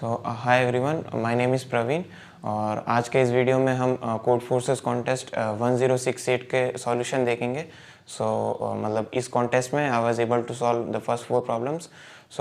Hi everyone, my name is Praveen और आज के इस वीडियो में हम कोड फोर्सेस कॉन्टेस्ट 1068 के सॉल्यूशन देखेंगे। मतलब इस कॉन्टेस्ट में I was able to solve the first 4 problems.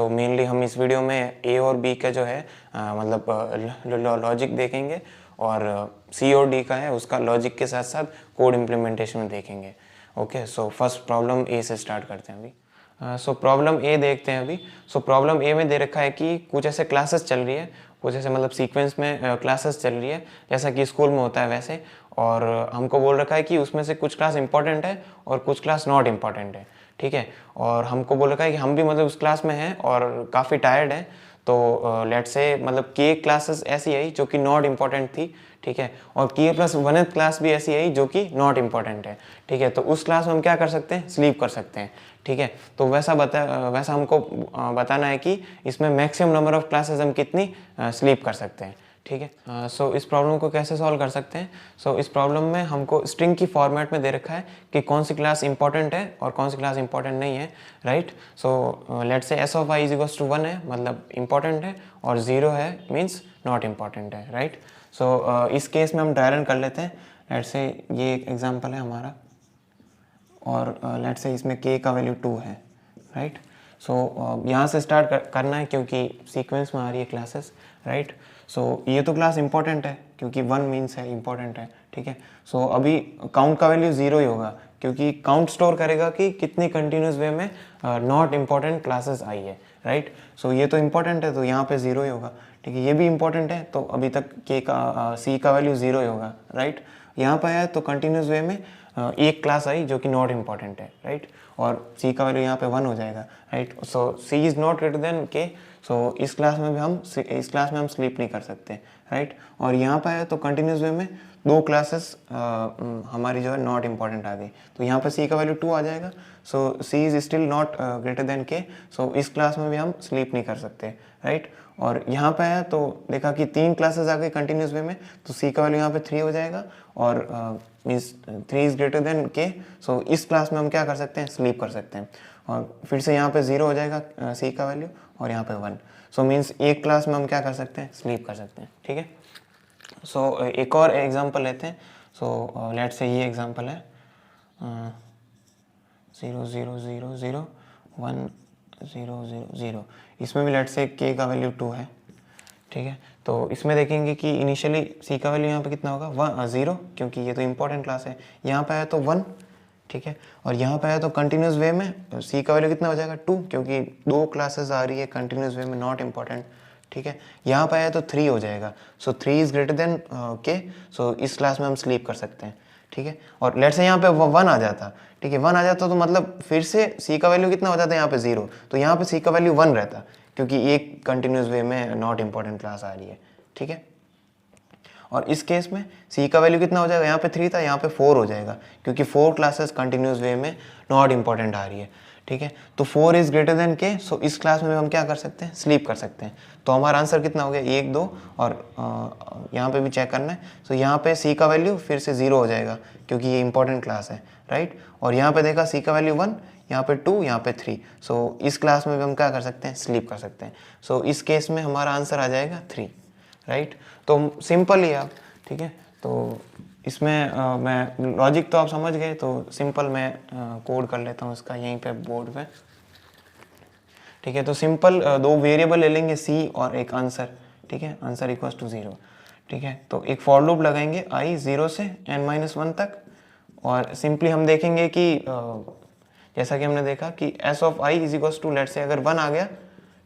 Mainly हम इस वीडियो में ए और बी का जो है मतलब लॉजिक देखेंगे और सी और डी का है उसका लॉजिक के साथ साथ कोड इम्प्लीमेंटेशन में देखेंगे। ओके, सो फर्स्ट प्रॉब्लम ए से स्टार्ट करते हैं अभी। प्रॉब्लम ए देखते हैं अभी। प्रॉब्लम ए में दे रखा है कि कुछ ऐसे क्लासेस चल रही है, कुछ ऐसे मतलब सीक्वेंस में क्लासेस चल रही है जैसा कि स्कूल में होता है वैसे, और हमको बोल रखा है कि उसमें से कुछ क्लास इंपॉर्टेंट है और कुछ क्लास नॉट इम्पॉर्टेंट है। ठीक है, और हमको बोल रखा है कि हम भी मतलब उस क्लास में हैं और काफ़ी टायर्ड है, तो लेट से मतलब के क्लासेस ऐसी आई जो कि नॉट इम्पॉर्टेंट थी। ठीक है, और के प्लस 1th क्लास भी ऐसी आई जो कि नॉट इम्पॉर्टेंट है। ठीक है, तो उस क्लास में हम क्या कर सकते हैं, स्लीप कर सकते हैं। ठीक है, तो वैसा हमको बताना है कि इसमें मैक्सिमम नंबर ऑफ क्लासेस हम कितनी स्लीप कर सकते हैं। ठीक है, इस प्रॉब्लम को कैसे सॉल्व कर सकते हैं। इस प्रॉब्लम में हमको स्ट्रिंग की फॉर्मेट में दे रखा है कि कौन सी क्लास इंपॉर्टेंट है और कौन सी क्लास इंपॉर्टेंट नहीं है। Right, let's say s of i is equals to 1 है मतलब इंपॉर्टेंट है, और 0 है मीन्स नॉट इम्पॉर्टेंट है। राइट, इस केस में हम ड्राई रन कर लेते हैं। लेट्स से ये एक एग्जांपल है हमारा, और लेट्स से इसमें k का वैल्यू 2 है। राइट, यहाँ से स्टार्ट करना है क्योंकि सीक्वेंस में आ रही है क्लासेस। राइट, ये तो क्लास इंपॉर्टेंट है क्योंकि 1 मीन्स है इंपॉर्टेंट है। ठीक है, अभी काउंट का वैल्यू 0 ही होगा क्योंकि काउंट स्टोर करेगा कि कितनी कंटिन्यूस वे में नॉट इम्पॉर्टेंट क्लासेस आई है। राइट, ये तो इम्पॉर्टेंट है तो यहाँ पे 0 ही होगा। ठीक है, ये भी इम्पॉर्टेंट है तो अभी तक k का c का वैल्यू 0 ही होगा। राइट, यहाँ पर आया तो कंटिन्यूस वे में एक क्लास आई जो कि नॉट इम्पॉर्टेंट है। राइट, और c का वैल्यू यहाँ पे 1 हो जाएगा। Right, c is not greater than k, इस क्लास में हम स्लीप नहीं कर सकते। राइट, और यहाँ पर आया तो कंटिन्यूस वे में 2 क्लासेस हमारी जो है नॉट इम्पॉर्टेंट आ गई, तो यहाँ पे c का वैल्यू 2 आ जाएगा। c is still not greater than k, इस क्लास में भी हम स्लीप नहीं कर सकते। राइट, और यहाँ पे आया तो देखा कि 3 क्लासेस आ गई कंटिन्यूस वे में, तो c का वैल्यू यहाँ पे 3 हो जाएगा, और means 3 is greater than k, इस क्लास में हम क्या कर सकते हैं, स्लीप कर सकते हैं। और फिर से यहाँ पे 0 हो जाएगा c का वैल्यू, और यहाँ पे 1, मीन्स एक क्लास में हम क्या कर सकते हैं, स्लीप कर सकते हैं। ठीक है, एक और एग्जांपल लेते हैं। लेट्स से ये एग्जांपल है 0 0 0 0 1 0 0 0, इसमें भी लेट्स से k का वैल्यू 2 है। ठीक है, तो इसमें देखेंगे कि इनिशियली c का वैल्यू यहाँ पे कितना होगा, 0, क्योंकि ये तो इंपॉर्टेंट क्लास है। यहाँ पे आया तो 1। ठीक है, और यहाँ पे आया तो कंटिन्यूस वे में c का वैल्यू कितना हो जाएगा, 2, क्योंकि 2 क्लासेस आ रही है कंटिन्यूस वे में नॉट इम्पॉर्टेंट। ठीक है, यहाँ पे आया तो 3 हो जाएगा, 3 इज़ ग्रेटर देन k, इस क्लास में हम स्लीप कर सकते हैं। ठीक है, और लेट्स से यहाँ पे 1 आ जाता। ठीक है, 1 आ जाता तो मतलब फिर से c का वैल्यू कितना हो जाता है, यहाँ पे 0, तो यहाँ पे c का वैल्यू 1 रहता क्योंकि एक कंटिन्यूस वे में नॉट इम्पॉर्टेंट क्लास आ रही है। ठीक है, और इस केस में c का वैल्यू कितना हो जाएगा, यहाँ पे 3 था, यहाँ पे 4 हो जाएगा क्योंकि 4 क्लासेस कंटिन्यूस वे में नॉट इम्पॉर्टेंट आ रही है। ठीक है, तो 4 इज़ ग्रेटर देन k, इस क्लास में हम क्या कर सकते हैं, स्लीप कर सकते हैं। तो हमारा आंसर कितना हो गया, 1 2, और यहाँ पे भी चेक करना है। यहाँ पे c का वैल्यू फिर से 0 हो जाएगा क्योंकि ये इंपॉर्टेंट क्लास है। राइट, और यहाँ पे देखा c का वैल्यू 1, यहाँ पे 2, यहाँ पे 3, इस क्लास में भी हम क्या कर सकते हैं, स्लीप कर सकते हैं। इस केस में हमारा आंसर आ जाएगा 3। राइट, तो सिंपल ही आप। ठीक है, तो इसमें मैं लॉजिक तो आप समझ गए, तो सिंपल मैं कोड कर लेता हूँ इसका यहीं पे बोर्ड पे। ठीक है, तो सिंपल 2 वेरिएबल ले लेंगे c और एक आंसर। ठीक है, आंसर इक्वल्स टू 0। ठीक है, तो एक फॉर लूप लगाएंगे i 0 से n-1 तक, और सिंपली हम देखेंगे कि जैसा कि हमने देखा कि s of i is equals to, let say अगर 1 आ गया,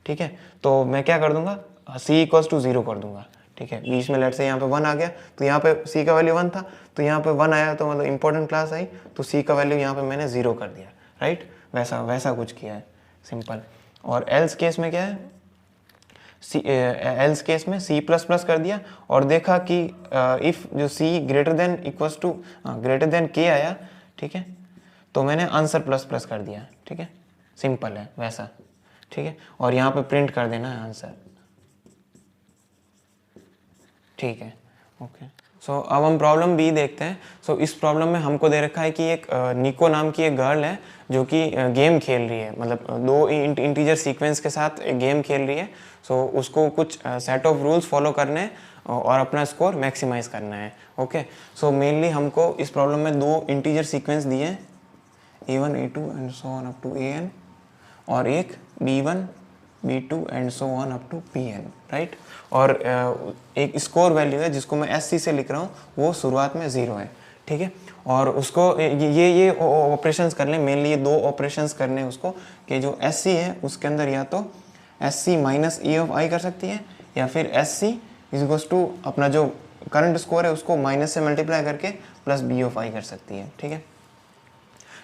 ठीक है, तो मैं क्या कर दूंगा, c इक्वल्स टू 0 कर दूंगा। ठीक है, बीच में लेट से यहाँ पे 1 आ गया, तो यहाँ पे c का वैल्यू 1 था, तो यहाँ पे 1 आया तो मतलब इंपॉर्टेंट क्लास आई, तो c का वैल्यू यहाँ पे मैंने 0 कर दिया। राइट, वैसा कुछ किया है सिंपल। और एल्स केस में क्या है, एल्स केस में c प्लस प्लस कर दिया, और देखा कि इफ़ जो c greater than equals to greater than k आया, ठीक है, तो मैंने आंसर प्लस प्लस कर दिया। ठीक है, सिंपल है वैसा। ठीक है, और यहाँ पे प्रिंट कर देना है आंसर। ठीक है, ओके। अब हम प्रॉब्लम बी देखते हैं। इस प्रॉब्लम में हमको दे रखा है कि एक निको नाम की एक गर्ल है जो कि गेम खेल रही है, मतलब 2 इंटीजर सीक्वेंस के साथ एक गेम खेल रही है। सो उसको कुछ सेट ऑफ रूल्स फॉलो करने हैं और अपना स्कोर मैक्सिमाइज करना है। ओके, सो मेनली हमको इस प्रॉब्लम में 2 इंटीजर सीक्वेंस दिए हैं, a1 a2 and so on up to an, और एक b1 b2 and so on up to pn, right. और एक स्कोर वैल्यू है जिसको मैं sc से लिख रहा हूँ, वो शुरुआत में 0 है, ठीक है। और उसको ये ऑपरेशंस कर लें, मेनली ये 2 ऑपरेशंस करने हैं उसको, कि जो sc है उसके अंदर या तो sc minus e of i कर सकती है, या फिर sc इज टू अपना जो करंट स्कोर है उसको माइनस से मल्टीप्लाई करके प्लस b ऑफ i कर सकती है, ठीक है।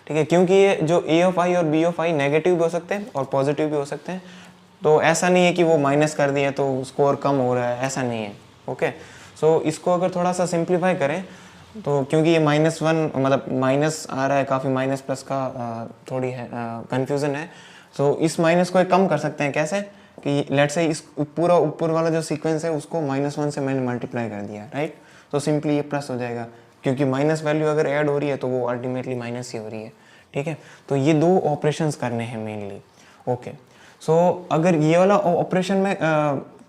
ठीक है, क्योंकि ये जो a ऑफ i और b ऑफ i नेगेटिव भी हो सकते हैं और पॉजिटिव भी हो सकते हैं, तो ऐसा नहीं है कि वो माइनस कर दिए तो स्कोर कम हो रहा है, ऐसा नहीं है। ओके, सो इसको अगर थोड़ा सा सिंप्लीफाई करें तो, क्योंकि ये -1 मतलब माइनस आ रहा है, काफ़ी माइनस प्लस का थोड़ी है कन्फ्यूज़न है, सो इस माइनस को कम कर सकते हैं कैसे, कि लेट से इस पूरा ऊपर वाला जो सीक्वेंस है उसको -1 से मैंने मल्टीप्लाई कर दिया, राइट। तो सिंपली ये प्लस हो जाएगा, क्योंकि माइनस वैल्यू अगर ऐड हो रही है तो वो अल्टीमेटली माइनस ही हो रही है, ठीक है। तो ये 2 ऑपरेशंस करने हैं मेनली। ओके, सो अगर ये वाला ऑपरेशन में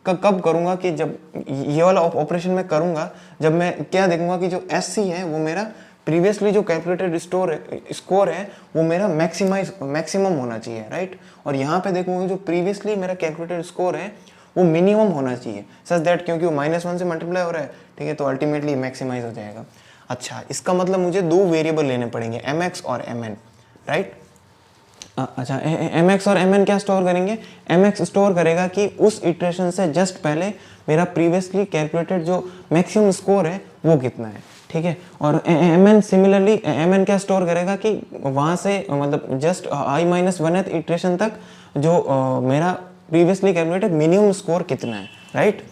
कब करूँगा, कि जब ये वाला ऑपरेशन में करूँगा जब मैं क्या देखूँगा कि जो SC है वो मेरा प्रीवियसली जो कैलकुलेटेड स्कोर है वो मेरा मैक्सिमम होना चाहिए, राइट। और यहाँ पे देखूँगा जो प्रीवियसली मेरा कैलकुलेटेड स्कोर है वो मिनिमम होना चाहिए, सच दैट क्योंकि वो -1 से मल्टीप्लाई हो रहा है, ठीक है, तो अल्टीमेटली मैक्सिमाइज हो जाएगा। अच्छा, इसका मतलब मुझे 2 वेरिएबल लेने पड़ेंगे, mx और mn, राइट। अच्छा, mx और mn क्या स्टोर करेंगे, mx स्टोर करेगा कि उस इटरेशन से जस्ट पहले मेरा प्रीवियसली कैलकुलेटेड जो मैक्सिमम स्कोर है वो कितना है, ठीक है। और mn सिमिलरली mn क्या स्टोर करेगा कि वहाँ से मतलब जस्ट i-1th इटरेशन तक जो मेरा प्रीवियसली कैलकुलेटेड मिनिमम स्कोर कितना है, राइट।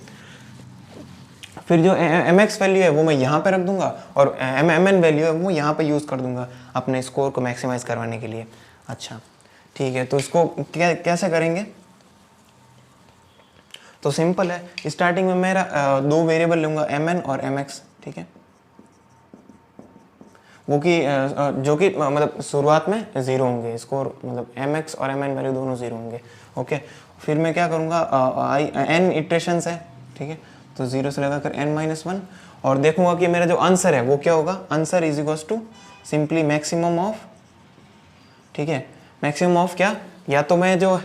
फिर जो mx वैल्यू है वो मैं यहाँ पे रख दूंगा और mn वैल्यू है वो यहाँ पे यूज़ कर दूंगा अपने स्कोर को मैक्सिमाइज करवाने के लिए। अच्छा, ठीक है, तो इसको कैसे करेंगे, तो सिंपल है, स्टार्टिंग में मेरा 2 वेरिएबल लूँगा mn और mx, ठीक है, वो कि जो कि मतलब शुरुआत में 0 होंगे, स्कोर मतलब mx और mn वैल्यू दोनों 0 होंगे। ओके, फिर मैं क्या करूँगा, n इटरेशंस है, ठीक है, तो 0 से लगाकर n-1 और देखूंगा कि मेरा जो आंसर है वो क्या होगा, answer is equals to simply maximum of, ठीक है, मैक्सिमम ऑफ क्या, या तो मैं जो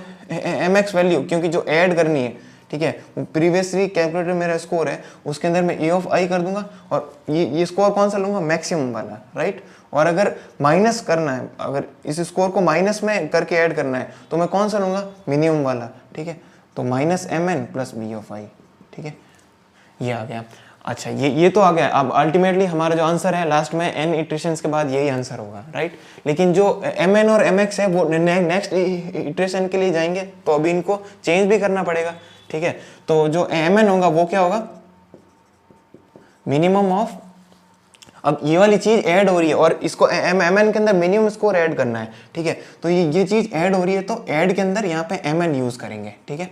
mx वैल्यू क्योंकि जो ऐड करनी है, ठीक है, प्रीवियसली कैलकुलेटेड मेरा स्कोर है उसके अंदर मैं a ऑफ i कर दूंगा और ये स्कोर कौन सा लूँगा, मैक्सिमम वाला, राइट। और अगर माइनस करना है, अगर इस स्कोर को माइनस में करके ऐड करना है तो मैं कौन सा लूँगा, मिनिमम वाला, ठीक है, तो -mn plus b of i, ठीक है, ये आ गया। अच्छा, ये तो आ गया। अब अल्टीमेटली हमारा जो आंसर है लास्ट में n इटरेशंस के बाद यही आंसर होगा, राइट। लेकिन जो mn और mx है वो नेक्स्ट इटरेशन के लिए जाएंगे, तो अभी इनको चेंज भी करना पड़ेगा, ठीक है। तो जो mn होगा वो क्या होगा, मिनिमम ऑफ, अब ये वाली चीज ऐड हो रही है और इसको mn के अंदर मिनिमम स्कोर ऐड करना है, ठीक है, तो ये चीज ऐड हो रही है तो ऐड के अंदर यहाँ पे mn यूज करेंगे, ठीक है,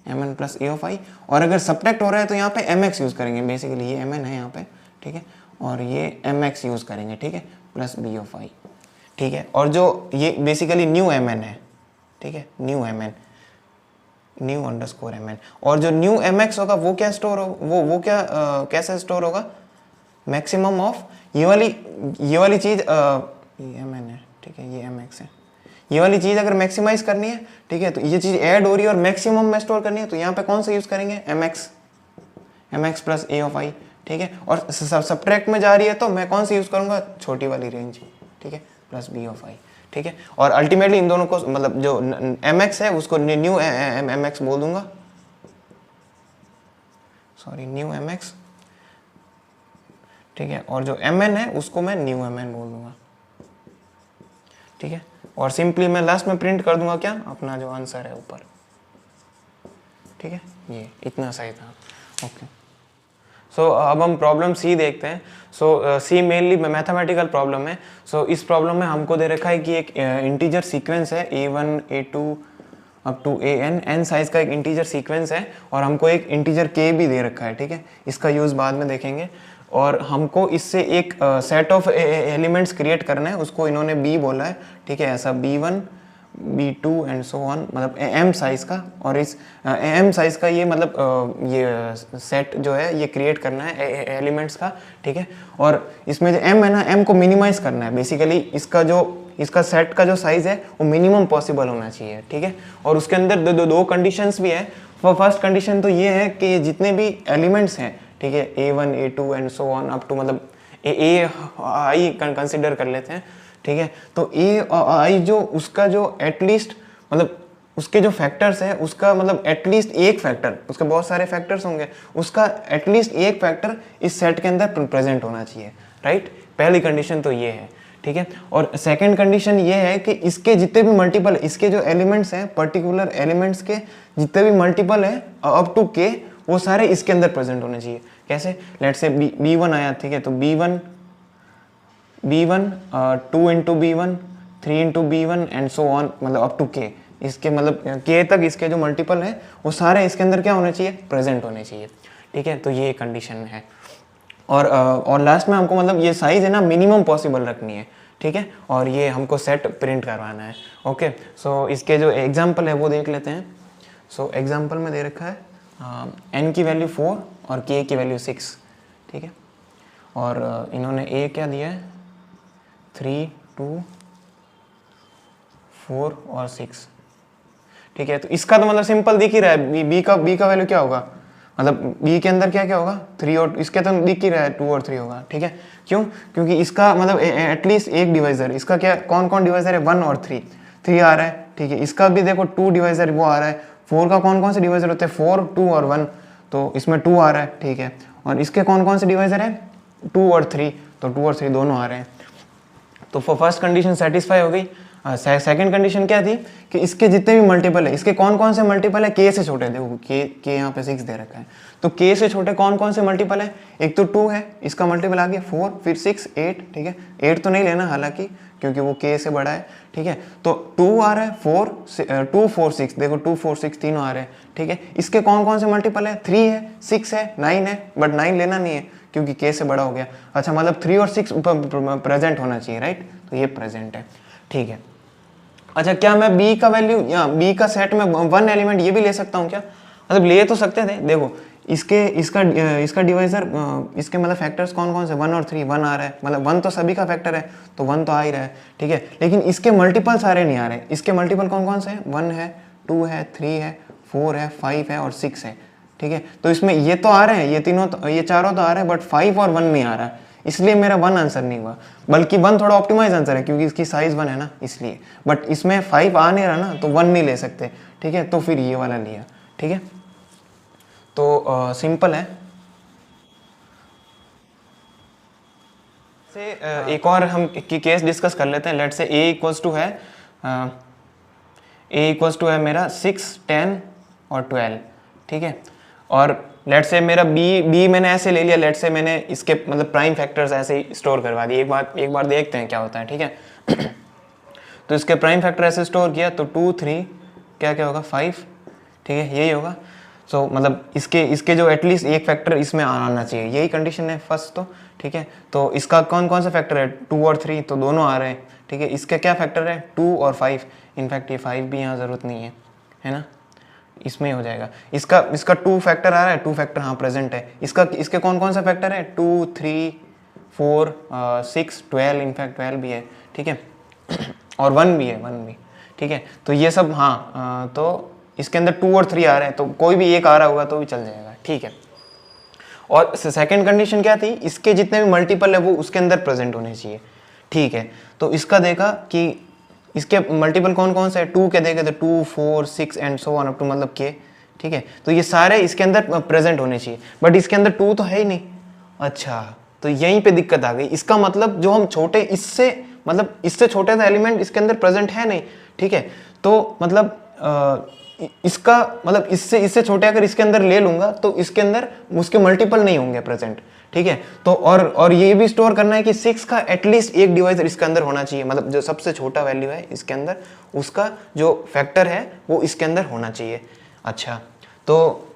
mn plus a of i, और अगर सब्ट्रैक्ट हो रहा है तो यहाँ पे mx यूज करेंगे, बेसिकली ये mn है यहाँ पे, ठीक है, और ये mx यूज करेंगे, ठीक है, प्लस b ऑफ i, ठीक है। और जो ये बेसिकली न्यू mn है, ठीक है, new mn, new underscore mn, और जो न्यू mx होगा वो क्या स्टोर होगा, वो क्या कैसे स्टोर होगा, मैक्सिमम ऑफ ये वाली चीज ये mn है, ठीक है, ये mx है, ये वाली चीज अगर मैक्सिमाइज करनी है, ठीक है, तो ये चीज ऐड हो रही है और मैक्सिमम में स्टोर करनी है, तो यहाँ पे कौन सा यूज करेंगे, mx plus a of i, ठीक है, और सब्ट्रैक्ट में जा रही है तो मैं कौन सा यूज करूंगा, छोटी वाली रेंज, ठीक है, प्लस b ऑफ i, ठीक है। और अल्टीमेटली इन दोनों को मतलब जो mx है उसको न्यू mx बोल दूंगा, सॉरी, न्यू mx, ठीक है, और जो mn है उसको मैं न्यू mn बोल दूंगा, ठीक है, और सिंपली मैं लास्ट में प्रिंट कर दूंगा क्या, अपना जो आंसर है ऊपर, ठीक है, ये इतना सही था। ओके, सो अब हम प्रॉब्लम सी देखते हैं। सो सी मेनली मैथमेटिकल प्रॉब्लम है। सो इस प्रॉब्लम में हमको दे रखा है कि एक इंटीजर सीक्वेंस है a1 a2 up to n size का एक इंटीजर सीक्वेंस है और हमको एक इंटीजर k भी दे रखा है, ठीक है, इसका यूज़ बाद में देखेंगे। और हमको इससे एक सेट ऑफ एलिमेंट्स क्रिएट करना है, उसको इन्होंने b बोला है, ठीक है, ऐसा b1 B2 and so on, मतलब M साइज़ का, और इस M साइज़ का ये मतलब ये सेट जो है ये क्रिएट करना है एलिमेंट्स का, ठीक है। और इसमें जो M है ना, M को मिनिमाइज़ करना है बेसिकली, इसका सेट का जो साइज़ है वो मिनिमम पॉसिबल होना चाहिए, ठीक है। और उसके अंदर दो कंडीशंस भी है। फर्स्ट कंडीशन तो ये है कि जितने भी एलिमेंट्स हैं, ठीक है, A1 A2 and so on up to, मतलब ए आई कंसिडर कर लेते हैं, ठीक है। तो ए आई जो उसका जो एटलीस्ट मतलब उसके जो फैक्टर्स है उसका मतलब एटलीस्ट एक फैक्टर, उसके बहुत सारे फैक्टर्स होंगे, उसका एटलीस्ट एक फैक्टर इस सेट के अंदर प्रेजेंट होना चाहिए, राइट। पहली कंडीशन तो ये है, ठीक है। और सेकंड कंडीशन ये है कि इसके जितने भी मल्टीपल, इसके जो एलिमेंट्स हैं, पर्टिकुलर एलिमेंट्स के जितने भी मल्टीपल है अप टू के, वो सारे इसके अंदर प्रेजेंट होने चाहिए। कैसे? लेट्स से B1 आया, ठीक है, तो B1 2 into B1 3 into B1 and so on, मतलब अप टू के, इसके मतलब के तक इसके जो मल्टीपल है वो सारे इसके अंदर क्या होने चाहिए? प्रेजेंट होने चाहिए, ठीक है। तो ये कंडीशन है। और लास्ट में हमको मतलब ये साइज है ना मिनिमम पॉसिबल रखनी है, ठीक है। और ये हमको सेट प्रिंट करवाना है, ओके। सो इसके जो एग्जाम्पल है वो देख लेते हैं। सो एग्जाम्पल में दे रखा है n की वैल्यू 4 और k की वैल्यू 6, ठीक है। और इन्होंने a क्या दिया है? 3 2 4 और 6, ठीक है। तो इसका तो मतलब सिंपल दिख ही रहा है, b का वैल्यू क्या होगा, मतलब b के अंदर क्या क्या होगा? 3 और इसके तो दिख ही रहा है 2 और 3 होगा, ठीक है। क्यों? क्योंकि इसका मतलब एटलीस्ट एक डिवाइजर, इसका क्या कौन कौन डिवाइजर है? 1 और 3 आ रहा है, ठीक है। इसका भी देखो 2 डिवाइजर वो आ रहा है। 4 का कौन कौन से डिवाइजर होते हैं? 4 2 और 1, तो इसमें 2 आ रहा है, ठीक है। और इसके कौन कौन से डिवाइजर है? 2 और 3, तो 2 और 3 दोनों आ रहे हैं। तो फर्स्ट कंडीशन सेटिस्फाई हो गई। सेकंड कंडीशन क्या थी कि इसके जितने भी मल्टीपल है, इसके कौन कौन से मल्टीपल है? के से छोटे, देखो के यहाँ पे 6 दे रखा है, तो के से छोटे कौन कौन से मल्टीपल है? एक तो 2 है, इसका मल्टीपल आ गया 4, फिर 6 8, ठीक है। 8 तो नहीं लेना हालांकि, क्योंकि वो के से बड़ा है, ठीक है। तो 2 आ रहा है, 2 4 6, देखो 2 4 6 तीनों आ रहे हैं, ठीक है। इसके कौन कौन से मल्टीपल है? 3 है, 6 है, 9 है, बट 9 लेना नहीं है क्योंकि के से बड़ा हो गया। अच्छा, मतलब 3 और 6 प्रेजेंट होना चाहिए, राइट। तो ये प्रेजेंट है, ठीक है। अच्छा, क्या मैं b का वैल्यू या b का सेट में 1 एलिमेंट ये भी ले सकता हूँ क्या? मतलब ले तो सकते थे। देखो इसका डिवाइजर, इसके मतलब फैक्टर्स कौन कौन से? 1 और 3, 1 आ रहा है, मतलब 1 तो सभी का फैक्टर है, तो 1 तो आ ही रहा है, ठीक है। लेकिन इसके मल्टीपल सारे नहीं आ रहे। इसके मल्टीपल कौन कौन से हैं? 1 है, 2 है, 3 है, 4 है, 5 है और 6 है, ठीक है। तो इसमें ये तो आ रहे हैं, ये चारों तो आ रहे हैं, बट 5 और 1 नहीं आ रहा है, इसलिए मेरा 1 आंसर नहीं हुआ। बल्कि 1 थोड़ा ऑप्टिमाइज आंसर है क्योंकि इसकी साइज 1 है ना, इसलिए। बट इसमें 5 आ नहीं रहा ना, तो 1 नहीं ले सकते, ठीक है। तो फिर ये वाला लिया, ठीक है। तो सिंपल है। से एक और हम केस डिस्कस कर लेते हैं। लेट से a इक्वल्स टू है मेरा 6 10 और 12, ठीक है। और लेट से मेरा b मैंने ऐसे ले लिया, लेट से मैंने इसके मतलब प्राइम फैक्टर्स ऐसे ही स्टोर करवा दिए। एक बार देखते हैं क्या होता है, ठीक है। तो इसके प्राइम फैक्टर ऐसे स्टोर किया, तो 2 3 क्या क्या होगा? 5, ठीक है, यही होगा। सो मतलब इसके जो एटलीस्ट एक फैक्टर इसमें आना चाहिए, यही कंडीशन है फर्स्ट तो, ठीक है। तो इसका कौन कौन सा फैक्टर है? 2 और 3, तो दोनों आ रहे हैं, ठीक है। इसका क्या फैक्टर है? 2 और 5, इनफैक्ट ये 5 भी यहाँ ज़रूरत नहीं है ना, इसमें हो जाएगा। इसका 2 फैक्टर आ रहा है, 2 फैक्टर हाँ प्रेजेंट है। इसके कौन कौन सा फैक्टर है? 2 3 4 6 12, इनफैक्ट 12 भी है, ठीक है। और 1 भी है, 1 भी, ठीक है। तो ये सब हाँ, तो इसके अंदर 2 और 3 आ रहे हैं, तो कोई भी एक आ रहा होगा तो भी चल जाएगा, ठीक है। और सेकंड कंडीशन क्या थी? इसके जितने भी मल्टीपल है वो उसके अंदर प्रेजेंट होने चाहिए, ठीक है। तो इसका देखा कि इसके मल्टीपल कौन कौन से है? 2 के देखे तो 2 4 6 and so on up to मतलब के, ठीक है। तो ये सारे इसके अंदर प्रेजेंट होने चाहिए, बट इसके अंदर 2 तो है ही नहीं। अच्छा, तो यहीं पे दिक्कत आ गई। इसका मतलब जो हम छोटे इससे छोटे सा एलिमेंट इसके अंदर प्रेजेंट है नहीं, ठीक है। तो मतलब इसका मतलब इससे छोटे अगर इसके अंदर ले लूंगा तो इसके अंदर उसके मल्टीपल नहीं होंगे प्रेजेंट, ठीक है। तो और ये भी स्टोर करना है कि 6 का एटलीस्ट एक डिवाइजर इसके अंदर होना चाहिए, मतलब जो सबसे छोटा वैल्यू है इसके अंदर उसका जो फैक्टर है वो इसके अंदर होना चाहिए। अच्छा, तो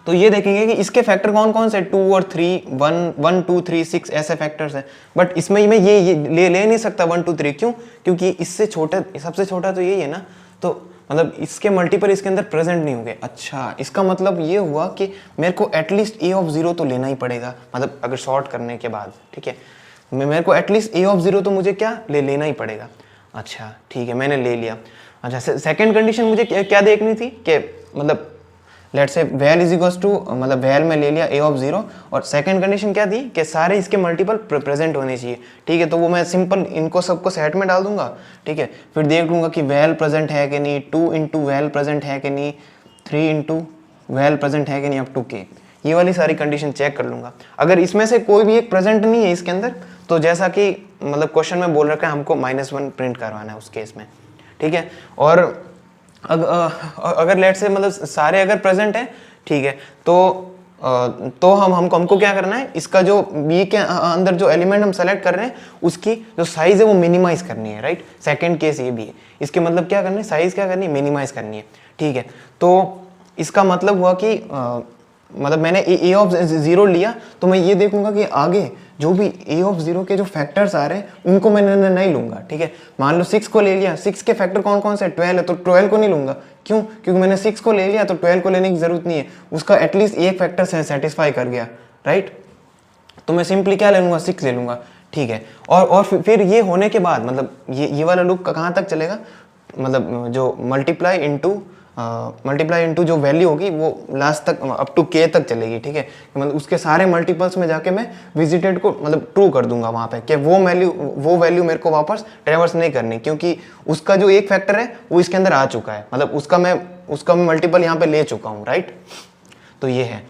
तो ये देखेंगे कि इसके फैक्टर कौन कौन से, 2 और 3, 1 1 2 3 6 ऐसे फैक्टर्स हैं। बट इसमें मैं ये ले नहीं सकता 1 2 3, क्यों? क्योंकि इससे छोटा, सबसे छोटा तो यही है ना, तो मतलब इसके मल्टीपल इसके अंदर प्रेजेंट नहीं होंगे। अच्छा, इसका मतलब ये हुआ कि मेरे को एटलीस्ट ए ऑफ 0 तो लेना ही पड़ेगा, मतलब अगर शॉर्ट करने के बाद, ठीक है, मेरे को एटलीस्ट ए ऑफ 0 तो मुझे क्या लेना ही पड़ेगा। अच्छा ठीक है, मैंने ले लिया। अच्छा, सेकंड कंडीशन मुझे क्या देखनी थी कि मतलब लेट से वैल इज इक्वल्स टू, मतलब वैल में ले लिया ए ऑफ 0, और सेकंड कंडीशन क्या थी कि सारे इसके मल्टीपल प्रेजेंट होने चाहिए। ठीक है, तो वो मैं सिंपल इनको सबको सेट में डाल दूंगा। ठीक है, फिर देख लूंगा कि वैल प्रेजेंट है कि नहीं, 2 इंटू वैल प्रेजेंट है कि नहीं, 3 इंटू वैल प्रेजेंट है कि नहीं, अप टू के, ये वाली सारी कंडीशन चेक कर लूंगा। अगर इसमें से कोई भी एक प्रेजेंट नहीं है इसके अंदर, तो जैसा कि मतलब क्वेश्चन में बोल रखा है हमको -1 प्रिंट करवाना है उस केस में। ठीक है, और अगर लेट से मतलब सारे अगर प्रेजेंट है, ठीक है, तो हमको क्या करना है, इसका जो बी के अंदर जो एलिमेंट हम सेलेक्ट कर रहे हैं उसकी जो साइज है वो मिनिमाइज करनी है, राइट। सेकंड केस ये भी है, इसके मतलब क्या करना है, साइज क्या करनी है, मिनिमाइज करनी है। ठीक है, तो इसका मतलब हुआ कि मतलब मैंने ए ऑफ 0 लिया, तो मैं ये देखूंगा कि आगे जो भी ए ऑफ 0 के जो फैक्टर्स आ रहे हैं उनको मैंने नहीं लूंगा। ठीक है, मान लो 6 को ले लिया, 6 के फैक्टर कौन कौन से, 12 है, तो 12 को नहीं लूंगा। क्यों? क्योंकि मैंने 6 को ले लिया तो 12 को लेने की जरूरत नहीं है, उसका एटलीस्ट एक फैक्टर से सेटिस्फाई कर गया, राइट। तो मैं सिंपली क्या ले लूंगा, 6 ले लूंगा। ठीक है, और फिर ये होने के बाद मतलब ये वाला लूप कहाँ तक चलेगा, मतलब जो मल्टीप्लाई इनटू जो वैल्यू होगी वो लास्ट तक अप टू के तक चलेगी। ठीक है, मतलब उसके सारे मल्टीपल्स में जाके मैं विजिटेड को मतलब ट्रू कर दूंगा वहां पे कि वो वैल्यू मेरे को वापस ट्रेवर्स नहीं करनी, क्योंकि उसका जो एक फैक्टर है वो इसके अंदर आ चुका है, मतलब उसका मैं मल्टीपल यहाँ पे ले चुका हूँ, राइट। तो ये है,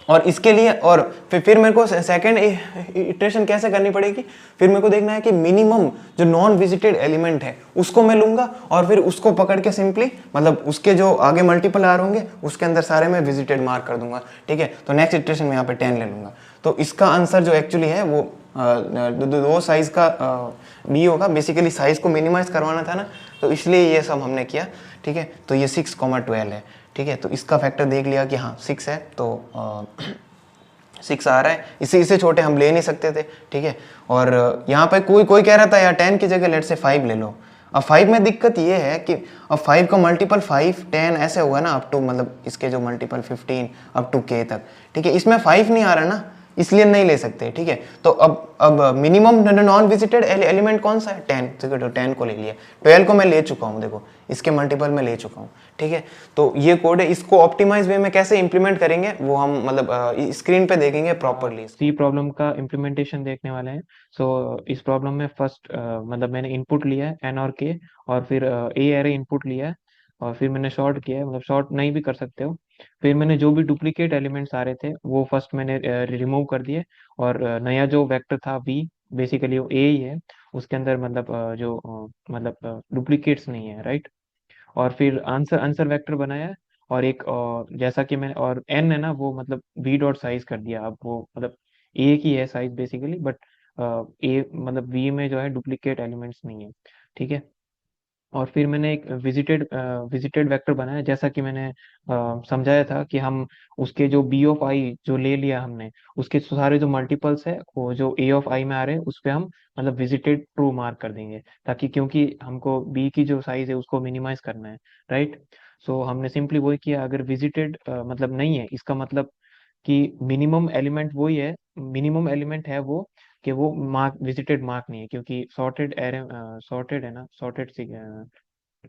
और इसके लिए और फिर मेरे को सेकंड इटरेशन कैसे करनी पड़ेगी, फिर मेरे को देखना है कि मिनिमम जो नॉन विजिटेड एलिमेंट है उसको मैं लूंगा, और फिर उसको पकड़ के सिंपली मतलब उसके जो आगे मल्टीपल आ रहे होंगे उसके अंदर सारे में विजिटेड मार्क कर दूंगा। ठीक है, तो नेक्स्ट इटरेशन में यहाँ पे 10 ले लूंगा। तो इसका आंसर जो एक्चुअली है वो दो साइज का बी होगा। बेसिकली साइज को मिनिमाइज करवाना था ना, तो इसलिए ये सब हमने किया। ठीक है, तो ये 6,12 है। ठीक है, तो इसका फैक्टर देख लिया कि हाँ 6 है, तो 6 आ रहा है, इससे छोटे हम ले नहीं सकते थे। ठीक है, और यहाँ पे कोई कह रहा था यार 10 की जगह लेट से 5 ले लो। अब 5 में दिक्कत ये है कि अब 5 का मल्टीपल 5 10 ऐसे होगा ना, अप टू मतलब इसके जो मल्टीपल 15 अप टू के तक। ठीक है, इसमें 5 नहीं आ रहा ना, इसलिए नहीं ले सकते। ठीक है, तो अब मिनिमम नॉन विजिटेड एलिमेंट कौन सा है, 10, ठीक है, तो 10 को ले लिया। 12 को मैं ले चुका हूँ, देखो इसके मल्टीपल में ले चुका हूँ। ठीक है, तो ये कोड है, इसको ऑप्टिमाइज वे में कैसे इंप्लीमेंट करेंगे वो हम मतलब स्क्रीन पे देखेंगे प्रॉपरली। सी प्रॉब्लम का इम्प्लीमेंटेशन देखने वाले हैं। इस प्रॉब्लम में फर्स्ट मतलब मैंने इनपुट लिया है एन और के, और फिर ए एरे इनपुट लिया है, और फिर मैंने शॉर्ट किया है, मतलब शॉर्ट नहीं भी कर सकते हो। फिर मैंने जो भी डुप्लीकेट एलिमेंट्स आ रहे थे वो फर्स्ट मैंने रिमूव कर दिए, और नया जो वेक्टर था वी, बेसिकली वो ए ही है, उसके अंदर मतलब मतलब डुप्लीकेट्स नहीं है, राइट। और फिर आंसर आंसर वेक्टर बनाया है, और एक जैसा कि मैंने, और एन है ना वो मतलब वी डॉट साइज कर दिया। अब वो मतलब ए की है साइज बेसिकली, बट ए मतलब वी में जो है डुप्लीकेट एलिमेंट्स नहीं है। ठीक है, और फिर मैंने एक विजिटेड वेक्टर बनाया, जैसा कि मैंने समझाया था कि हम उसके जो बी ऑफ आई जो ले लिया हमने, उसके सारे जो मल्टीपल्स है वो जो ए ऑफ आई में आ रहे हैं उस पे हम मतलब विजिटेड ट्रू मार्क कर देंगे, ताकि क्योंकि हमको बी की जो साइज है उसको मिनिमाइज करना है, राइट। हमने सिंपली वही किया। अगर विजिटेड मतलब नहीं है, इसका मतलब कि मिनिमम एलिमेंट वही है, मिनिमम एलिमेंट है वो, कि वो मार्क विजिटेड मार्क नहीं है, क्योंकि सॉर्टेड एरे, सॉर्टेड है ना, सॉर्टेड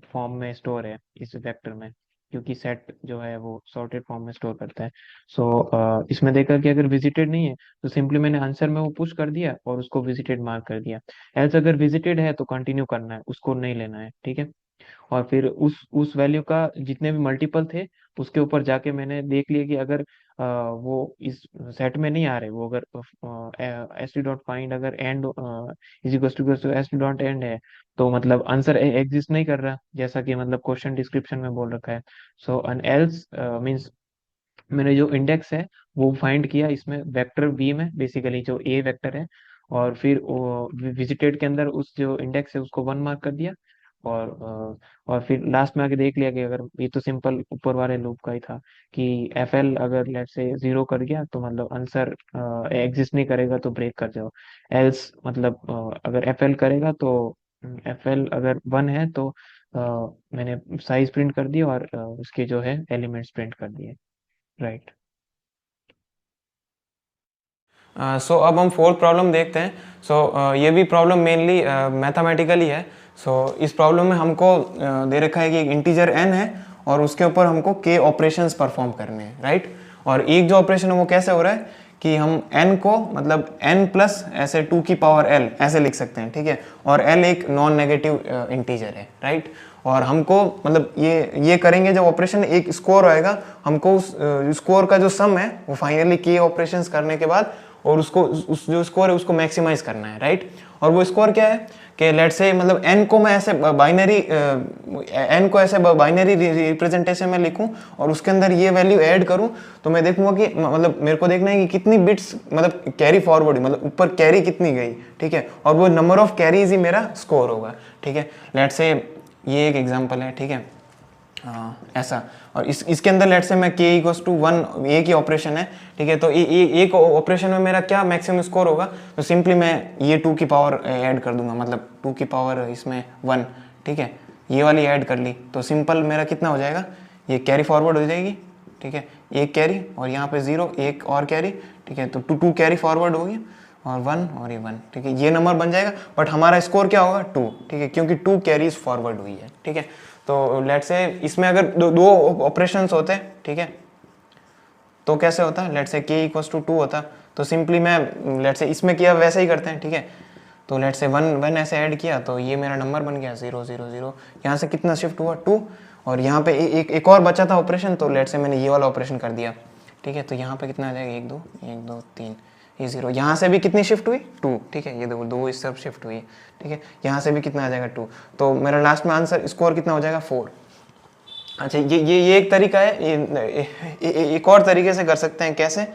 फॉर्म में स्टोर है इस वेक्टर में, क्योंकि सेट जो है वो सॉर्टेड फॉर्म में स्टोर करता है। इसमें देखा कि अगर विजिटेड नहीं है तो सिंपली मैंने आंसर में वो पुश कर दिया और उसको विजिटेड मार्क कर दिया। एल्स अगर विजिटेड है तो कंटिन्यू करना है, उसको नहीं लेना है, ठीक है। और फिर उस वैल्यू का जितने भी मल्टीपल थे उसके ऊपर जाके मैंने देख लिया कि अगर वो इस सेट में नहीं आ रहे, वो अगर एस टी डॉट फाइंड अगर end is equal to s t dot end है, तो मतलब आंसर एग्जिस्ट नहीं कर रहा, जैसा कि मतलब क्वेश्चन डिस्क्रिप्शन में बोल रखा है। एन एल्स मीन्स मैंने जो इंडेक्स है वो फाइंड किया इसमें वेक्टर बी में, बेसिकली जो ए वेक्टर है, और फिर विजिटेड के अंदर उस जो इंडेक्स है उसको 1 मार्क कर दिया, और फिर लास्ट में आके देख लिया कि अगर ये तो सिंपल ऊपर वाले लूप का ही था कि एफ एल अगर लेट से 0 कर गया तो मतलब आंसर एग्जिस्ट नहीं करेगा तो ब्रेक कर जाओ, एल्स मतलब अगर एफ एल करेगा तो एफ एल अगर 1 है तो मैंने साइज प्रिंट कर दी और उसके जो है एलिमेंट्स प्रिंट कर दिए, राइट। सो अब हम फोर्थ प्रॉब्लम देखते हैं। ये भी प्रॉब्लम मेनली मैथमेटिकली है। इस प्रॉब्लम में हमको दे रखा है कि एक इंटीजर n है और उसके ऊपर हमको k ऑपरेशंस परफॉर्म करने हैं, राइट। और एक जो ऑपरेशन है वो कैसे हो रहा है कि हम n को मतलब n प्लस ऐसे 2 की पावर l ऐसे लिख सकते हैं, ठीक है। और l एक नॉन नेगेटिव इंटीजर है, राइट। और हमको मतलब ये करेंगे जब ऑपरेशन एक स्कोर आएगा, हमको उस स्कोर का जो सम है वो फाइनली k ऑपरेशंस करने के बाद और उसको उस जो स्कोर है उसको मैक्सिमाइज करना है, राइट। और वो स्कोर क्या है कि लेट से मतलब n को मैं ऐसे बाइनरी रिप्रेजेंटेशन में लिखूं और उसके अंदर ये वैल्यू ऐड करूं तो मैं देखूंगा कि मतलब मेरे को देखना है कि कितनी बिट्स मतलब कैरी फॉरवर्ड मतलब ऊपर कैरी कितनी गई, ठीक है। और वो नंबर ऑफ कैरीज ही मेरा स्कोर होगा, ठीक है। लेट से ये एक एग्जांपल है, ठीक है। ऐसा और इसके अंदर लेट से मैं k इक्वल्स टू 1 एक ही ऑपरेशन है, ठीक है। तो एक ऑपरेशन में मेरा क्या मैक्सिमम स्कोर होगा, तो सिंपली मैं ये 2 की पावर ऐड कर दूंगा, मतलब 2 की पावर इसमें 1, ठीक है। ये वाली ऐड कर ली तो सिंपल मेरा कितना हो जाएगा, ये कैरी फॉरवर्ड हो जाएगी, ठीक है। एक कैरी और यहाँ पे 0 एक और कैरी, ठीक है। तो 2 कैरी फॉरवर्ड होगी और 1 और ये 1, ठीक है। ये नंबर बन जाएगा बट हमारा स्कोर क्या होगा 2, ठीक है, क्योंकि 2 कैरीज फॉरवर्ड हुई है, ठीक है। तो लेट से इसमें अगर दो ऑपरेशंस होते हैं, ठीक है, तो कैसे होता लेट से k इक्वल्स टू 2 होता। तो सिंपली मैं लेट से इसमें किया वैसे ही करते हैं, ठीक है। तो लेट से 1 ऐसे ऐड किया तो ये मेरा नंबर बन गया 0 0 0। यहाँ से कितना शिफ्ट हुआ 2 और यहाँ पे एक और बचा था ऑपरेशन, तो लेट से मैंने ये वाला ऑपरेशन कर दिया, ठीक है। तो यहाँ पे कितना आ जाएगा 1 2 3 ये 0। यहाँ से भी कितनी शिफ्ट हुई 2, ठीक है। ये देखो 2 इस तरफ शिफ्ट हुई है, ठीक है। यहाँ से भी कितना आ जाएगा 2। तो मेरा लास्ट में आंसर स्कोर कितना हो जाएगा 4। अच्छा ये एक तरीका है। एक और तरीके से कर सकते हैं, कैसे,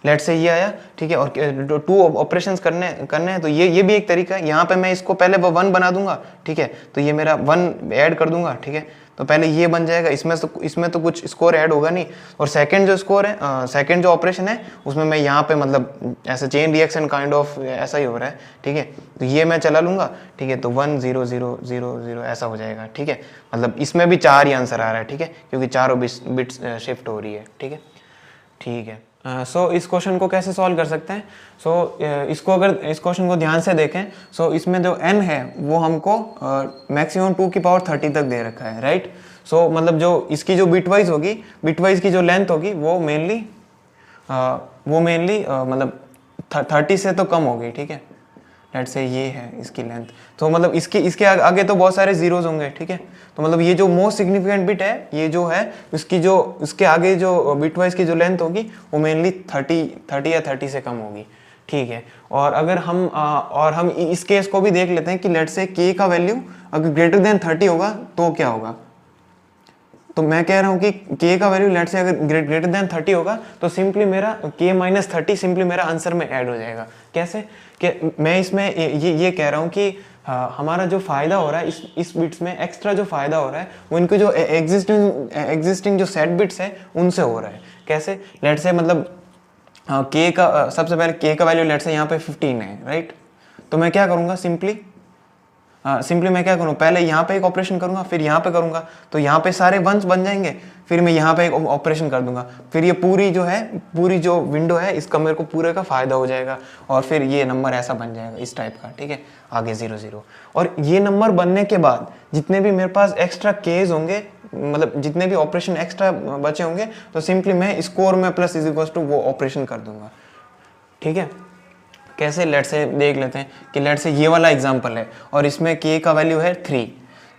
लेट से ये आया, ठीक है, और 2 ऑपरेशंस करने हैं तो ये भी एक तरीका है। यहाँ पे मैं इसको पहले 1 बना दूंगा, ठीक है। तो ये मेरा 1 ऐड कर दूंगा, ठीक है। तो पहले ये बन जाएगा, इसमें तो कुछ स्कोर ऐड होगा नहीं। और सेकंड जो स्कोर है सेकंड जो ऑपरेशन है उसमें मैं यहाँ पे मतलब ऐसा चेन रिएक्शन काइंड ऑफ ऐसा ही हो रहा है, ठीक है। तो ये मैं चला लूंगा, ठीक है। तो 1 0 0 0 0 ऐसा हो जाएगा, ठीक है। मतलब इसमें भी 4 ही आंसर आ रहा है, ठीक है, क्योंकि चारों बिट्स शिफ्ट हो रही है, ठीक है, ठीक है। इस क्वेश्चन को कैसे सॉल्व कर सकते हैं। इसको अगर इस क्वेश्चन को ध्यान से देखें, इसमें जो n है वो हमको मैक्सिमम 2 की पावर 30 तक दे रखा है, राइट। मतलब जो इसकी जो बिटवाइज होगी, बिटवाइज की जो लेंथ होगी वो मेनली मतलब 30 से तो कम होगी, ठीक है। लेट से ये है इसकी लेंथ, तो मतलब इसके आगे तो बहुत सारे जीरोज होंगे, ठीक है। तो मतलब ये जो मोस्ट सिग्निफिकेंट बिट है ये जो है उसके आगे जो बिट वाइज की जो लेंथ होगी वो मेनली 30 या 30 से कम होगी, ठीक है। और अगर हम इस केस को भी देख लेते हैं कि लेट से k का वैल्यू अगर ग्रेटर देन 30 होगा तो क्या होगा। तो मैं कह रहा हूँ कि k का वैल्यू लेट से अगर ग्रेटर देन 30 होगा तो सिंपली मेरा k माइनस 30 सिंपली मेरा आंसर में ऐड हो जाएगा। कैसे कि मैं इसमें ये कह रहा हूँ कि हमारा जो फायदा हो रहा है इस बिट्स में, एक्स्ट्रा जो फायदा हो रहा है वो इनके जो एग्जिस्टिंग जो सेट बिट्स है उनसे हो रहा है। कैसे, लेट से मतलब k का सबसे पहले k का वैल्यू लेट से यहाँ पे 15 है, राइट। तो मैं क्या करूँगा, सिंपली मैं क्या करूँ, पहले यहाँ पे एक ऑपरेशन करूँगा फिर यहाँ पे करूँगा, तो यहाँ पे सारे वंस बन जाएंगे, फिर मैं यहाँ पे एक ऑपरेशन कर दूंगा, फिर ये पूरी जो विंडो है इसका मेरे को पूरे का फायदा हो जाएगा और फिर ये नंबर ऐसा बन जाएगा इस टाइप का, ठीक है, आगे 0 0। और ये नंबर बनने के बाद जितने भी मेरे पास एक्स्ट्रा केस होंगे, मतलब जितने भी ऑपरेशन एक्स्ट्रा बचे होंगे, तो सिंपली मैं स्कोर में प्लस इज इक्वल टू वो ऑपरेशन कर दूंगा, ठीक है। कैसे, लेट से देख लेते हैं कि लेट से ये वाला एग्जांपल है और इसमें k का वैल्यू है 3।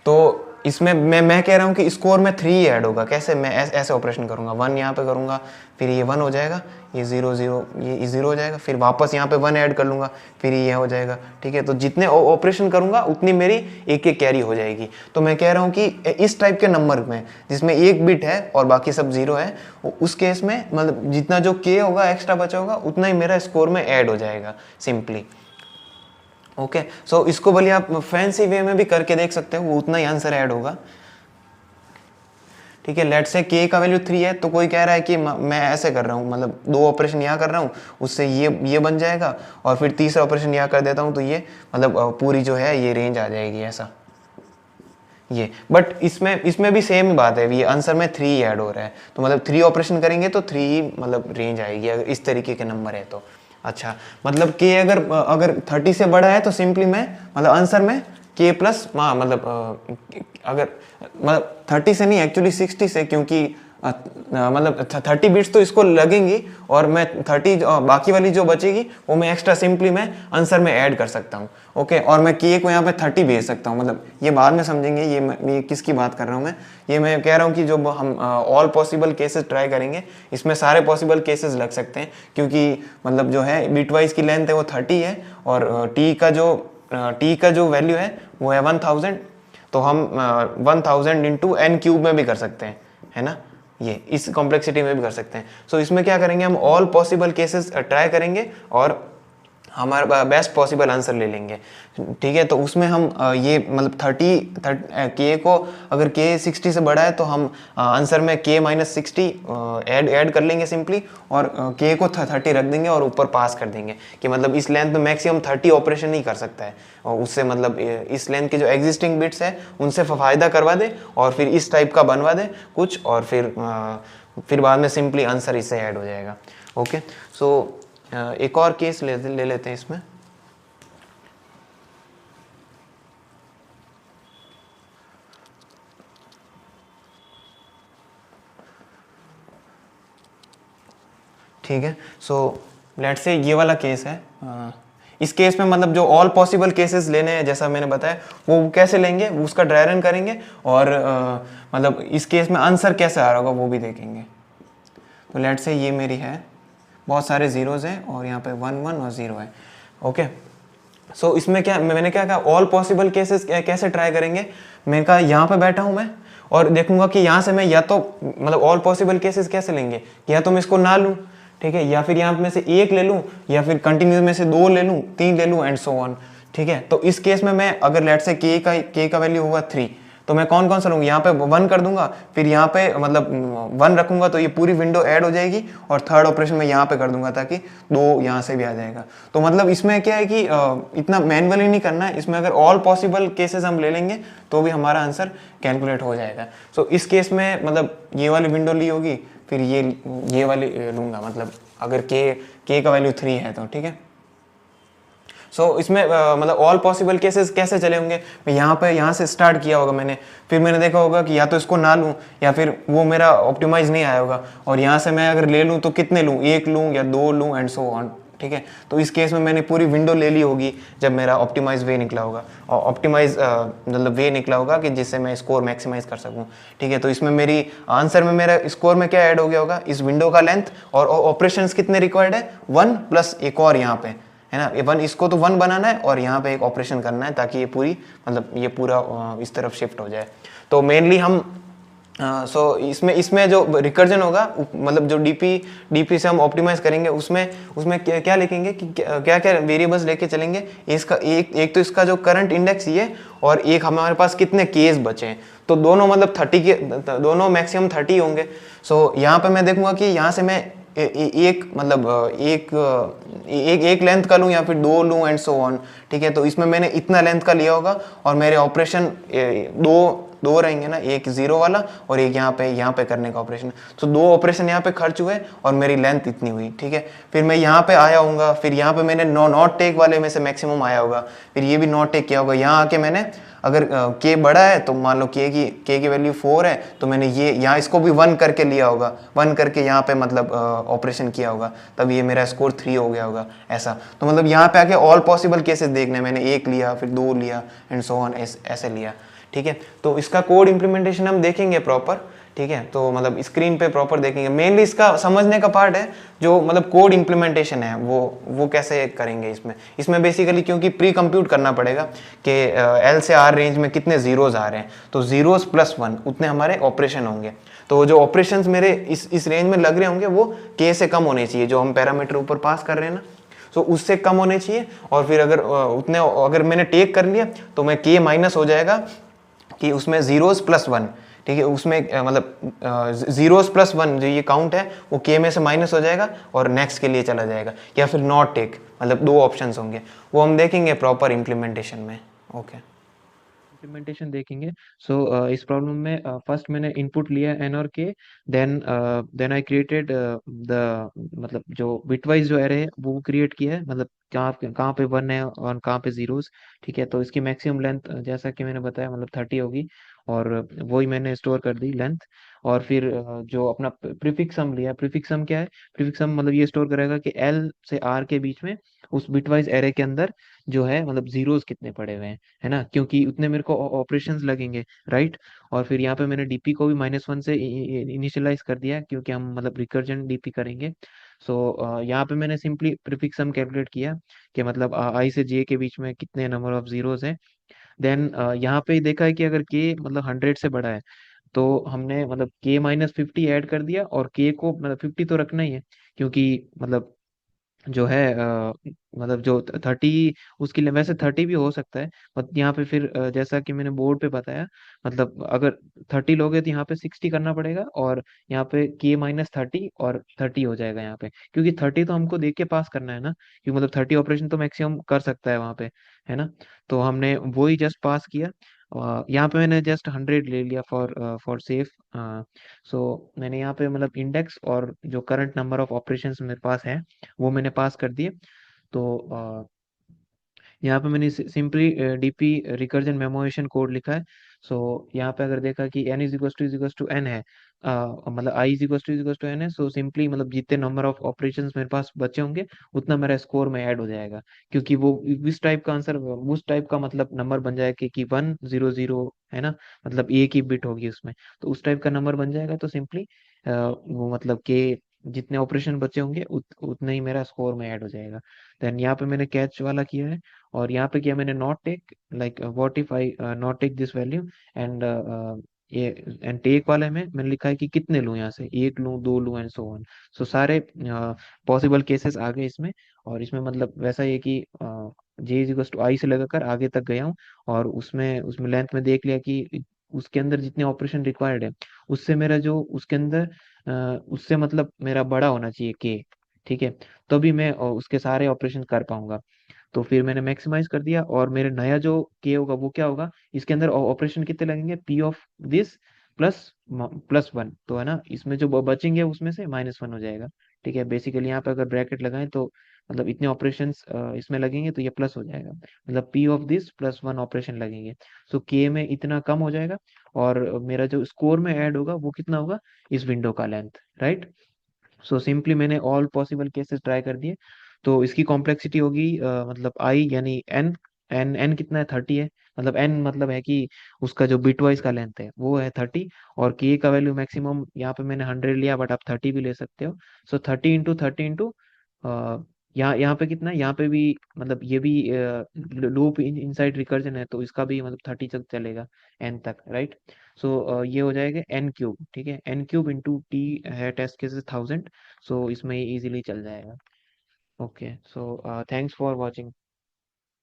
तो इसमें मैं कह रहा हूँ कि स्कोर में 3 ही ऐड होगा। कैसे, मैं ऐसे ऑपरेशन करूँगा, 1 यहाँ पे करूँगा, फिर ये 1 हो जाएगा, ये 0 0 ये 0 हो जाएगा, फिर वापस यहाँ पे 1 ऐड कर लूँगा, फिर ये हो जाएगा, ठीक है। तो जितने ऑपरेशन करूँगा उतनी मेरी एक कैरी हो जाएगी। तो मैं कह रहा हूँ कि इस टाइप के नंबर में जिसमें एक बिट है और बाकी सब 0 है, उस केस में मतलब जितना जो k होगा एक्स्ट्रा बचा होगा उतना ही मेरा स्कोर में ऐड हो जाएगा सिंपली। ओके, सो इसको भले आप फैंसी वे में भी करके देख सकते हो, वो उतना ही आंसर ऐड होगा। ठीक है, लेट से k का वैल्यू 3 है, तो कोई कह रहा है कि मैं ऐसे कर रहा हूँ, मतलब 2 ऑपरेशन यहाँ कर रहा हूँ, उससे ये बन जाएगा, और फिर तीसरा ऑपरेशन यहाँ कर देता हूँ, तो ये मतलब पूरी जो है ये रेंज आ जाएगी ऐसा ये। बट इसमें भी सेम बात है, ये आंसर में 3 ऐड हो रहा है, तो मतलब 3 ऑपरेशन करेंगे तो 3 मतलब रेंज आएगी अगर इस तरीके के नंबर है तो। अच्छा, मतलब k अगर 30 से बड़ा है तो सिंपली मैं मतलब आंसर में k प्लस मतलब अगर मतलब 30 से नहीं, एक्चुअली 60 से, क्योंकि मतलब 30 बिट्स तो इसको लगेंगी, और मैं 30 बाकी वाली जो बचेगी वो मैं एक्स्ट्रा सिंपली मैं आंसर में ऐड कर सकता हूँ। ओके, और मैं k को यहाँ पे 30 भेज सकता हूँ, मतलब ये बाद में समझेंगे ये किसकी बात कर रहा हूँ मैं कह रहा हूँ कि जो हम ऑल पॉसिबल केसेस ट्राई करेंगे, इसमें सारे पॉसिबल केसेस लग सकते हैं, क्योंकि मतलब जो है बिटवाइज की लेंथ है वो 30 है, और t का जो वैल्यू है वो है 1000, तो हम 1000 इंटू n क्यूब में भी कर सकते हैं, है ना, ये इस कॉम्प्लेक्सिटी में भी कर सकते हैं। सो इसमें क्या करेंगे, हम ऑल पॉसिबल केसेस ट्राई करेंगे और हमारा बेस्ट पॉसिबल आंसर ले लेंगे। ठीक है, तो उसमें हम ये मतलब 30 k को अगर k 60 से बड़ा है तो हम आंसर में k माइनस 60 ऐड कर लेंगे सिंपली, और k को 30 रख देंगे और ऊपर पास कर देंगे कि मतलब इस लेंथ में मैक्सिमम 30 ऑपरेशन नहीं कर सकता है, और उससे मतलब इस लेंथ के जो एग्जिस्टिंग बिट्स है उनसे फ़ायदा करवा दे, और फिर इस टाइप का बनवा दे कुछ, और फिर बाद में सिंपली आंसर इससे ऐड हो जाएगा। ओके, सो एक और केस ले लेते हैं इसमें। ठीक है, सो लेट्स से ये वाला केस है। इस केस में मतलब जो ऑल पॉसिबल केसेस लेने हैं, जैसा मैंने बताया, वो कैसे लेंगे, वो उसका ड्राई रन करेंगे, और मतलब इस केस में आंसर कैसे आ रहा होगा वो भी देखेंगे। तो लेट्स से ये मेरी है, बहुत सारे जीरोज हैं, और यहाँ पे 1 1 और 0 है। ओके, सो इसमें क्या मैंने क्या कहा, ऑल पॉसिबल केसेस कैसे ट्राई करेंगे। मैंने कहा यहाँ पे बैठा हूँ मैं, और देखूंगा कि यहाँ से मैं या तो मतलब ऑल पॉसिबल केसेस कैसे लेंगे, या तो मैं इसको ना लूँ, ठीक है, या फिर यहाँ में से 1 ले लूँ, या फिर कंटिन्यूस में से 2 ले लूँ, 3 ले लूँ, एंड सो ऑन। ठीक है, तो इस केस में मैं अगर लेट से k का वैल्यू होगा 3, तो मैं कौन कौन सा लूँगा, यहाँ पे 1 कर दूंगा, फिर यहाँ पे मतलब 1 रखूंगा, तो ये पूरी विंडो ऐड हो जाएगी, और थर्ड ऑपरेशन में यहाँ पे कर दूंगा ताकि 2 यहाँ से भी आ जाएगा। तो मतलब इसमें क्या है कि इतना मैनुअली नहीं करना है, इसमें अगर ऑल पॉसिबल केसेस हम ले लेंगे तो भी हमारा आंसर कैलकुलेट हो जाएगा। सो इस केस में मतलब ये वाली विंडो ली होगी, फिर ये वाली लूँगा, मतलब अगर k का वैल्यू 3 है तो। ठीक है, सो इसमें मतलब ऑल पॉसिबल केसेस कैसे चले होंगे, मैं यहाँ से स्टार्ट किया होगा मैंने, फिर मैंने देखा होगा कि या तो इसको ना लूँ, या फिर वो मेरा ऑप्टिमाइज नहीं आया होगा, और यहाँ से मैं अगर ले लूँ तो कितने लूँ, 1 लूँ या 2 लूँ, एंड सो ऑन। ठीक है, तो इस केस में मैंने पूरी विंडो ले ली होगी जब मेरा ऑप्टिमाइज वे निकला होगा, और ऑप्टिमाइज मतलब वे निकला होगा कि जिससे मैं स्कोर मैक्सिमाइज कर सकूं। ठीक है, तो इसमें मेरी आंसर में मेरा स्कोर में क्या ऐड हो गया होगा, इस विंडो का लेंथ, और ऑपरेशंस कितने रिक्वायर्ड है, 1 प्लस एक और यहाँ पे है ना, 1, इसको तो 1 बनाना है, और यहाँ पे एक ऑपरेशन करना है ताकि ये पूरी मतलब ये पूरा इस तरफ शिफ्ट हो जाए। तो मेनली हम सो इसमें जो रिकर्जन होगा, मतलब जो डीपी से हम ऑप्टिमाइज करेंगे, उसमें क्या लिखेंगे कि क्या क्या वेरिएबल्स लेके चलेंगे। इसका एक तो इसका जो करंट इंडेक्स ये, और एक हमारे पास कितने केस बचे हैं, तो दोनों मतलब 30 के दोनों मैक्सिमम 30 होंगे। सो यहाँ पे मैं देखूंगा कि यहाँ से मैं एक मतलब एक लेंथ का लूँ या फिर 2 लूँ, एंड सो ऑन। ठीक है, तो इसमें मैंने इतना लेंथ का लिया होगा, और मेरे ऑपरेशन दो रहेंगे ना, एक 0 वाला और एक यहाँ पे करने का ऑपरेशन। तो 2 ऑपरेशन यहाँ पे खर्च हुए और मेरी लेंथ इतनी हुई। ठीक है, फिर मैं यहाँ पे आया हूँगा, फिर यहाँ पे मैंने नॉट टेक वाले में से मैक्सिमम आया होगा, फिर ये भी नॉट टेक किया होगा। यहाँ आके मैंने अगर k बड़ा है तो मान लो k की वैल्यू 4 है, तो मैंने ये यहाँ इसको भी 1 करके लिया होगा, 1 करके यहाँ पे मतलब ऑपरेशन किया होगा, तब ये मेरा स्कोर 3 हो गया होगा ऐसा। तो मतलब यहाँ पे आके ऑल पॉसिबल केसेस देखने, मैंने 1 लिया, फिर 2 लिया, एंड सो ऑन, ऐसे लिया। ठीक है, तो इसका कोड इम्प्लीमेंटेशन हम देखेंगे प्रॉपर। ठीक है, तो मतलब स्क्रीन पे प्रॉपर देखेंगे। मेनली इसका समझने का पार्ट है जो मतलब कोड इम्प्लीमेंटेशन है, वो कैसे करेंगे इसमें बेसिकली, क्योंकि प्री कंप्यूट करना पड़ेगा कि एल से आर रेंज में कितने जीरोज आ रहे हैं, तो जीरोज प्लस 1 उतने हमारे ऑपरेशन होंगे। तो जो ऑपरेशंस मेरे इस रेंज में लग रहे होंगे वो के से कम होने चाहिए, जो हम पैरामीटर ऊपर पास कर रहे हैं ना। सो उससे कम होने चाहिए। और फिर अगर उतने अगर मैंने टेक कर लिया तो मैं के माइनस हो जाएगा कि उसमें जीरोस प्लस वन, ठीक है, उसमें मतलब जीरोस प्लस वन जो ये काउंट है वो के में से माइनस हो जाएगा और नेक्स्ट के लिए चला जाएगा, या फिर नॉट टेक, मतलब दो ऑप्शंस होंगे, वो हम देखेंगे प्रॉपर इम्प्लीमेंटेशन में। ओके। इम्प्लीमेंटेशन देखेंगे। सो इस प्रॉब्लम में फर्स्ट मैंने इनपुट लिया एन और के, देन आई क्रिएटेड द मतलब जो बिटवाइज जो एरे है वो क्रिएट किया है, मतलब कहाँ कहाँ पे वन है और कहाँ पे जीरोस। ठीक है, तो इसकी मैक्सिमम लेंथ जैसा कि मैंने बताया मतलब 30 होगी, और वही मैंने स्टोर कर दी लेंथ। और फिर जो अपना प्रीफिक्स सम लिया, प्रीफिक्स सम क्या है, प्रीफिक्स सम मतलब ये स्टोर करेगा कि एल से आर के बीच में उस बिटवाइज एरे के अंदर जो है मतलब जीरोस कितने पड़े हुए हैं, है ना, क्योंकि उतने मेरे को ऑपरेशंस लगेंगे, राइट। और फिर यहाँ पे मैंने डीपी को भी -1 से इनिशियलाइज कर दिया, क्योंकि हम मतलब रिकर्जन डीपी करेंगे। सो यहाँ पे मैंने सिंपली प्रीफिक्स सम कैलकुलेट किया कि मतलब आई से जे के बीच में कितने नंबर ऑफ जीरोस हैं। देन यहाँ पे देखा है कि अगर के मतलब 100 से बड़ा है तो हमने मतलब के -50 ऐड कर दिया, और के को मतलब 50 तो रखना ही है, क्योंकि मतलब जो है मतलब जो 30 उसके लिए वैसे 30 भी हो सकता है, बट यहाँ पे फिर जैसा कि मैंने बोर्ड पे बताया, मतलब अगर 30 लोगे तो यहाँ पे 60 करना पड़ेगा, और यहाँ पे के -30 और 30 हो जाएगा यहाँ पे, क्योंकि 30 तो हमको देख के पास करना है ना, क्योंकि मतलब 30 ऑपरेशन तो मैक्सिमम कर सकता है वहाँ पे, है ना। तो हमने वही जस्ट पास किया। यहाँ पे मैंने जस्ट 100 ले लिया फॉर सेफ। सो मैंने यहाँ पे मतलब इंडेक्स और जो करंट नंबर ऑफ ऑपरेशंस मेरे पास है वो मैंने पास कर दिए। तो यहाँ पे मैंने simply DP recursion memoization code लिखा है। सो यहाँ पे अगर देखा कि n is equal to n है, मतलब i is equal to n है, सो सिंपली मतलब जितने नंबर ऑफ ऑपरेशंस मेरे पास बचे होंगे उतना मेरा स्कोर में ऐड हो जाएगा, क्योंकि वो इस टाइप का आंसर उस टाइप का मतलब नंबर बन जाएगा कि 100 है ना, मतलब एक ही बिट होगी उसमें, तो उस टाइप का नंबर बन जाएगा। तो सिंपली वो मतलब के जितने ऑपरेशन बचे होंगे उतने ही मेरा स्कोर में ऐड हो जाएगा। देन यहाँ पे मैंने कैच वाला किया है, और यहाँ पे किया मैंने not take, like what if I not take this value, and ये एंड टेक वाले में मैंने लिखा है कि कितने लूँ यहाँ से, एक लूँ, दो लूँ, एंड सो ऑन। सो सारे पॉसिबल केसेस आ गए इसमें। और इसमें मतलब वैसा ही है कि जे इज टू आई से लगाकर आगे तक गया हूँ, और उसमें उसमें लेंथ में देख लिया कि उसके अंदर जितने ऑपरेशन रिक्वायर्ड है उससे मेरा जो उसके अंदर उससे मतलब मेरा बड़ा होना चाहिए के, ठीक है, तभी मैं उसके सारे ऑपरेशन कर पाऊंगा। तो फिर मैंने मैक्सिमाइज कर दिया, और मेरे नया जो के होगा वो क्या होगा, इसके अंदर ऑपरेशन कितने लगेंगे, पी ऑफ दिस प्लस +1, तो है ना, इसमें जो बचेंगे उसमें से -1 हो जाएगा। ठीक है, बेसिकली यहाँ पे अगर ब्रैकेट लगाएं तो मतलब इतने ऑपरेशंस इसमें लगेंगे तो ये प्लस हो जाएगा, मतलब पी ऑफ दिस +1 ऑपरेशन लगेंगे। सो के में इतना कम हो जाएगा, और मेरा जो स्कोर में ऐड होगा वो कितना होगा, इस विंडो का लेंथ, राइट। सो सिंपली मैंने ऑल पॉसिबल केसेस ट्राई कर दिए। तो इसकी कॉम्प्लेक्सिटी होगी मतलब आई यानी एन, एन कितना है, 30 है, मतलब एन मतलब है कि उसका जो बिट वाइज का लेंथ है वो है 30, और के का वैल्यू मैक्सिमम यहाँ पे मैंने 100 लिया, बट आप 30 भी ले सकते हो। सो 30 × 30 × यहाँ यहाँ पे कितना है, यहाँ पे भी मतलब ये भी लूप इनसाइड रिकर्जन है, तो इसका भी मतलब 30 तक चलेगा, एन तक, राइट। सो ये हो जाएगा n³, ठीक है, n³ × t है, टेस्ट केसेस 1000। सो इसमें इजीली चल जाएगा। Okay, so thanks for watching.